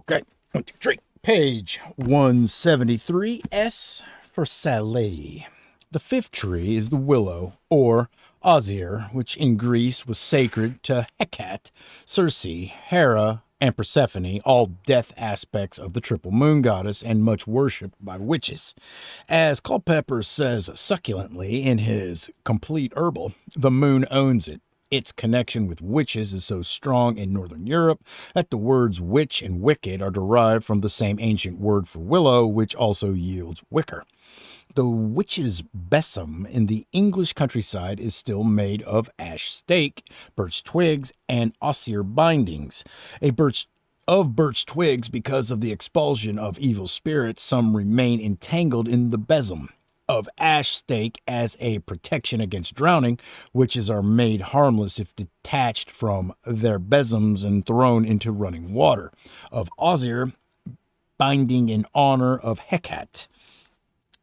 Okay, 1, 2, 3. Page 173, S for Saleh. The fifth tree is the willow, or osier, which in Greece was sacred to Hecate, Circe, Hera, and Persephone, all death aspects of the triple moon goddess and much worshipped by witches. As Culpeper says succulently in his Complete Herbal, the moon owns it. Its connection with witches is so strong in Northern Europe that the words witch and wicked are derived from the same ancient word for willow, which also yields wicker. The witch's besom in the English countryside is still made of ash stake, birch twigs, and osier bindings. Of birch twigs, because of the expulsion of evil spirits, some remain entangled in the besom. Of ash stake as a protection against drowning, witches are made harmless if detached from their besoms and thrown into running water. Of osier, binding in honor of Hecate.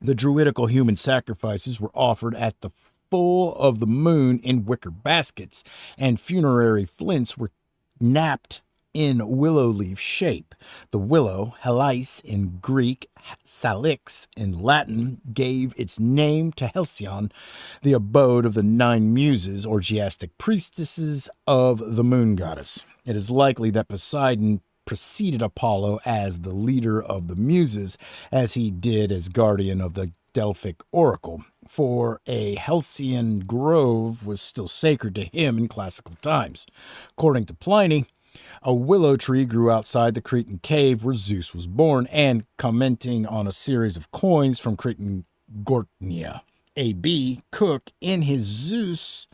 The druidical human sacrifices were offered at the full of the moon in wicker baskets, and funerary flints were knapped in willow leaf shape. The willow, Helais in Greek, Salix in Latin, gave its name to Halcyon, the abode of the 9 muses, orgiastic priestesses of the moon goddess. It is likely that Poseidon preceded Apollo as the leader of the muses, as he did as guardian of the Delphic oracle, for a Halcyon grove was still sacred to him in classical times. According to Pliny, a willow tree grew outside the Cretan cave where Zeus was born, and commenting on a series of coins from Cretan Gortnia, A.B. Cook, in his Zeus,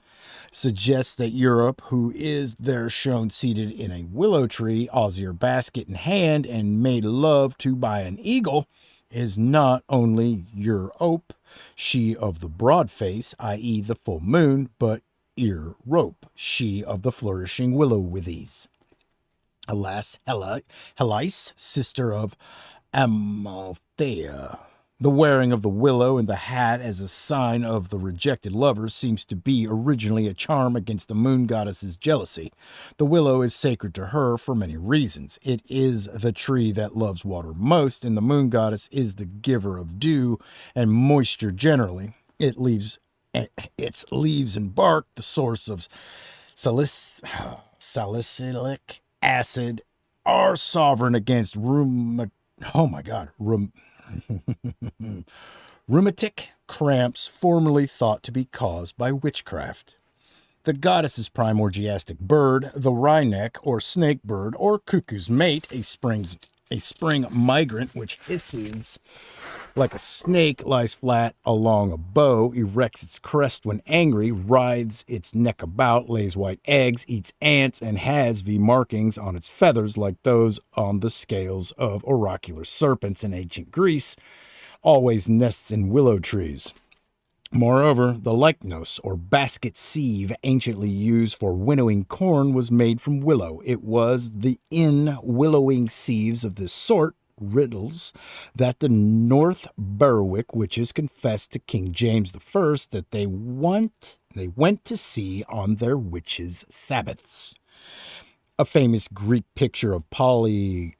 suggests that Europe, who is there shown seated in a willow tree, osier basket in hand, and made love to by an eagle, is not only Europe, she of the broad face, i.e. the full moon, but Ear-rope, she of the flourishing willow withies. Alas, Helais, sister of Amalthea. The wearing of the willow and the hat as a sign of the rejected lovers seems to be originally a charm against the moon goddess's jealousy. The willow is sacred to her for many reasons. It is the tree that loves water most, and the moon goddess is the giver of dew and moisture generally. Its leaves and bark, the source of salicylic acid, are sovereign against rheumatic cramps formerly thought to be caused by witchcraft. The goddess's prime orgiastic bird, the wryneck or snake bird or cuckoo's mate, a spring migrant which hisses like a snake, lies flat along a bow, erects its crest when angry, rides its neck about, lays white eggs, eats ants, and has V markings on its feathers like those on the scales of oracular serpents in ancient Greece, always nests in willow trees. Moreover, the lychnos, or basket sieve, anciently used for winnowing corn, was made from willow. It was the in-willowing sieves of this sort, riddles, that the North Berwick witches confessed to King James I that they went to see on their witches' Sabbaths. A famous Greek picture of Polynotus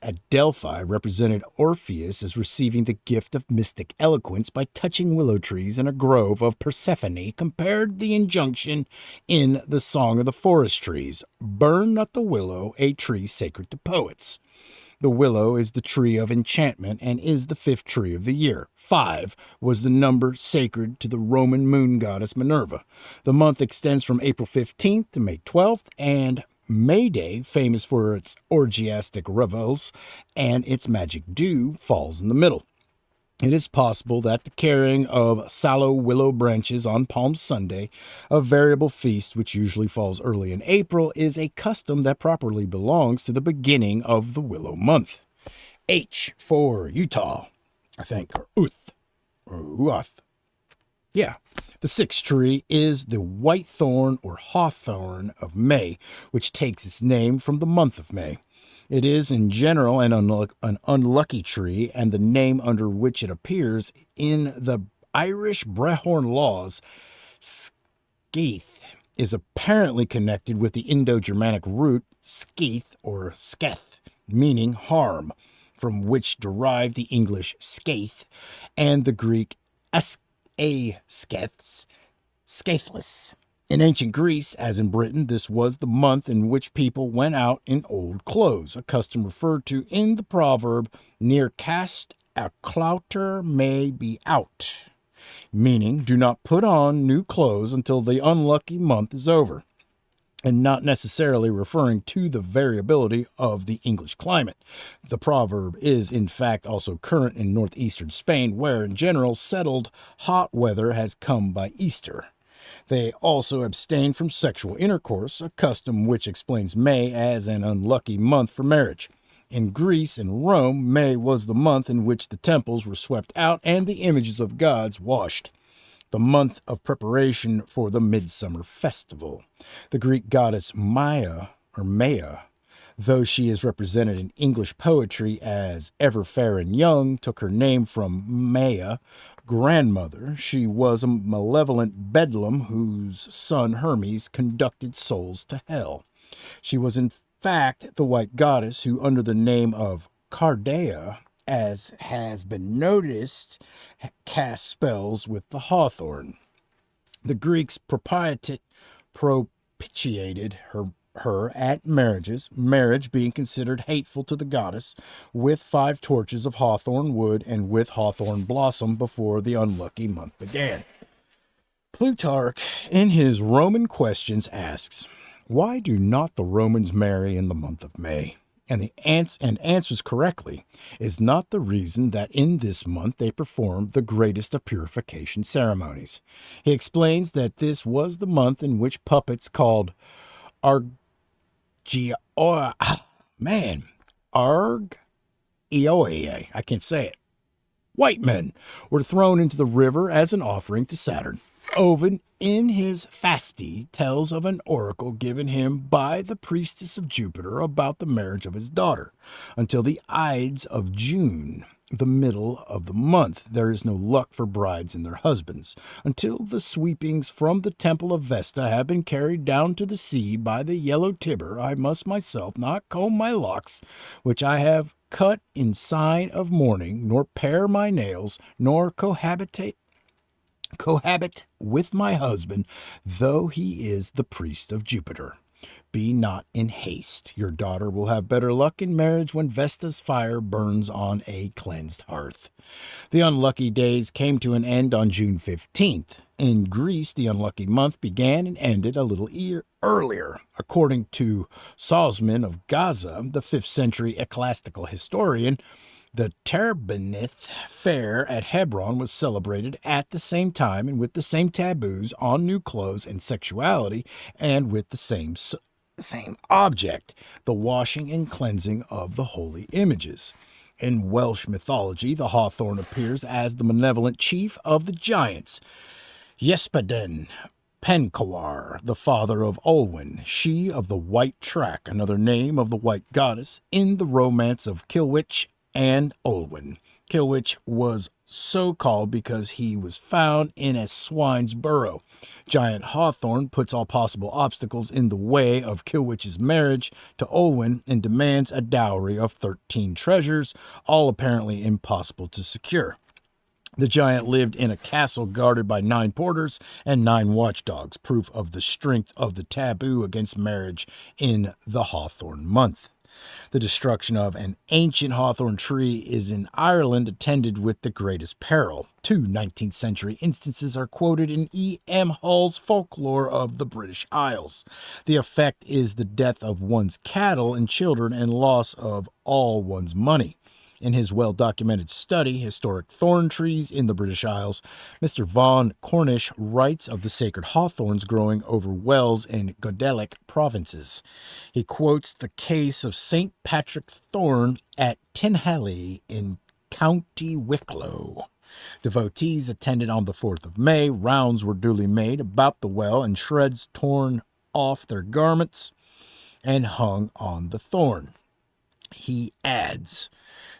at Delphi represented Orpheus as receiving the gift of mystic eloquence by touching willow trees in a grove of Persephone, compared the injunction in the Song of the Forest Trees, "Burn not the willow, a tree sacred to poets." The willow is the tree of enchantment and is the 5th tree of the year. 5 was the number sacred to the Roman moon goddess Minerva. The month extends from April 15th to May 12th, and May Day, famous for its orgiastic revels and its magic dew, falls in the middle. It is possible that the carrying of sallow willow branches on Palm Sunday, a variable feast which usually falls early in April, is a custom that properly belongs to the beginning of the willow month. H for Utah, I think, or Uath. Yeah. The 6th tree is the whitethorn or hawthorn of May, which takes its name from the month of May. It is, in general, an unlucky tree, and the name under which it appears in the Irish Brehorn laws, skeith, is apparently connected with the Indo-Germanic root skeith or sketh, meaning harm, from which derived the English scath and the Greek askeths, scatheless. In ancient Greece, as in Britain, this was the month in which people went out in old clothes, a custom referred to in the proverb, near cast a clouter may be out, meaning do not put on new clothes until the unlucky month is over, and not necessarily referring to the variability of the English climate. The proverb is, in fact, also current in northeastern Spain, where, in general, settled hot weather has come by Easter. They also abstain from sexual intercourse, a custom which explains May as an unlucky month for marriage. In Greece and Rome, May was the month in which the temples were swept out and the images of gods washed, the month of preparation for the midsummer festival. The Greek goddess Maya, though she is represented in English poetry as ever fair and young, took her name from Maya, grandmother. She was a malevolent bedlam whose son Hermes conducted souls to hell. She was in fact the white goddess who, under the name of Cardea, as has been noticed, cast spells with the hawthorn. The Greeks propitiated her at marriage being considered hateful to the goddess, with 5 torches of hawthorn wood and with hawthorn blossom before the unlucky month began. Plutarch, in his Roman Questions, asks, why do not the Romans marry in the month of May? And answers correctly, is not the reason that in this month they perform the greatest of purification ceremonies. He explains that this was the month in which puppets called I can't say it. White men were thrown into the river as an offering to Saturn. Ovid, in his Fasti, tells of an oracle given him by the priestess of Jupiter about the marriage of his daughter. Until the Ides of June, the middle of the month, there is no luck for brides and their husbands, until the sweepings from the temple of Vesta have been carried down to the sea by the yellow Tiber. I must myself not comb my locks, which I have cut in sign of mourning, nor pare my nails, nor cohabit with my husband, though he is the priest of Jupiter. Be not in haste. Your daughter will have better luck in marriage when Vesta's fire burns on a cleansed hearth. The unlucky days came to an end on June 15th. In Greece, the unlucky month began and ended a little earlier. According to Sosman of Gaza, the 5th century ecclesiastical historian, the Terebinth fair at Hebron was celebrated at the same time and with the same taboos on new clothes and sexuality, and with the same object, the washing and cleansing of the holy images. In Welsh mythology, the hawthorn appears as the malevolent chief of the giants, Ysbydden Pencawr, the father of Olwen, she of the white track, another name of the white goddess in the romance of Kilwich and Olwen. Kilwich was so called because he was found in a swine's burrow. Giant Hawthorne puts all possible obstacles in the way of Kilwich's marriage to Olwen and demands a dowry of 13 treasures, all apparently impossible to secure. The giant lived in a castle guarded by 9 porters and 9 watchdogs, proof of the strength of the taboo against marriage in the Hawthorn month. The destruction of an ancient hawthorn tree is in Ireland attended with the greatest peril. 2 19th century instances are quoted in E. M. Hull's Folklore of the British Isles. The effect is the death of one's cattle and children and loss of all one's money. In his well-documented study, Historic Thorn Trees in the British Isles, Mr. Vaughan Cornish writes of the sacred hawthorns growing over wells in Godelic provinces. He quotes the case of St. Patrick Thorn at Tinhaley in County Wicklow. Devotees attended on the 4th of May. Rounds were duly made about the well and shreds torn off their garments and hung on the thorn. He adds,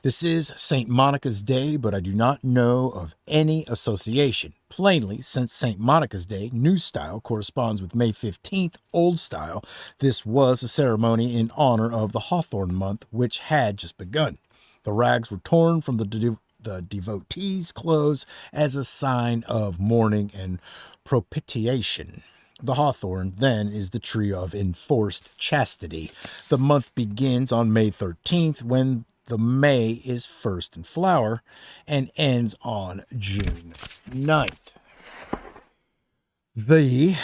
"This is St. Monica's Day, but I do not know of any association. Plainly, since St. Monica's Day, New Style, corresponds with May 15th, Old Style. This was a ceremony in honor of the Hawthorn month, which had just begun. The rags were torn from the devotees' clothes as a sign of mourning and propitiation. The hawthorn, then, is the tree of enforced chastity. The month begins on May 13th, when the May is first in flower, and ends on June 9th. The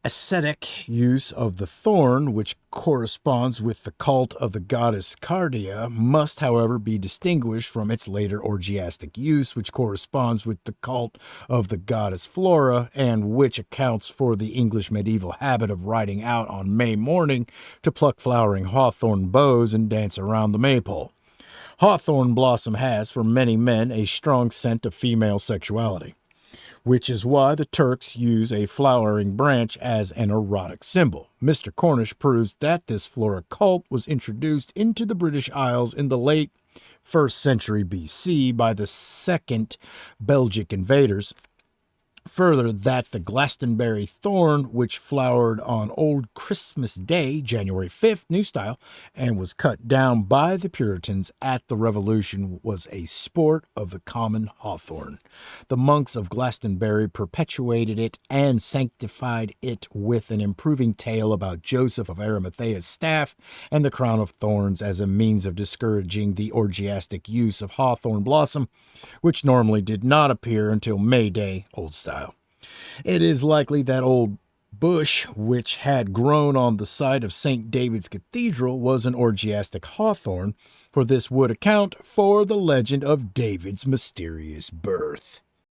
ascetic use of the thorn, which corresponds with the cult of the goddess Cardia, must, however, be distinguished from its later orgiastic use, which corresponds with the cult of the goddess Flora, and which accounts for the English medieval habit of riding out on May morning to pluck flowering hawthorn boughs and dance around the maypole. Hawthorn blossom has, for many men, a strong scent of female sexuality, which is why the Turks use a flowering branch as an erotic symbol. Mr. Cornish proves that this flora cult was introduced into the British Isles in the late 1st century BC by the second Belgic invaders. Further, that the Glastonbury thorn, which flowered on Old Christmas Day, January 5th, New Style, and was cut down by the Puritans at the Revolution, was a sport of the common hawthorn. The monks of Glastonbury perpetuated it and sanctified it with an improving tale about Joseph of Arimathea's staff and the crown of thorns as a means of discouraging the orgiastic use of hawthorn blossom, which normally did not appear until May Day, Old Style. It is likely that old bush, which had grown on the site of St. David's Cathedral, was an orgiastic hawthorn, for this would account for the legend of David's mysterious birth.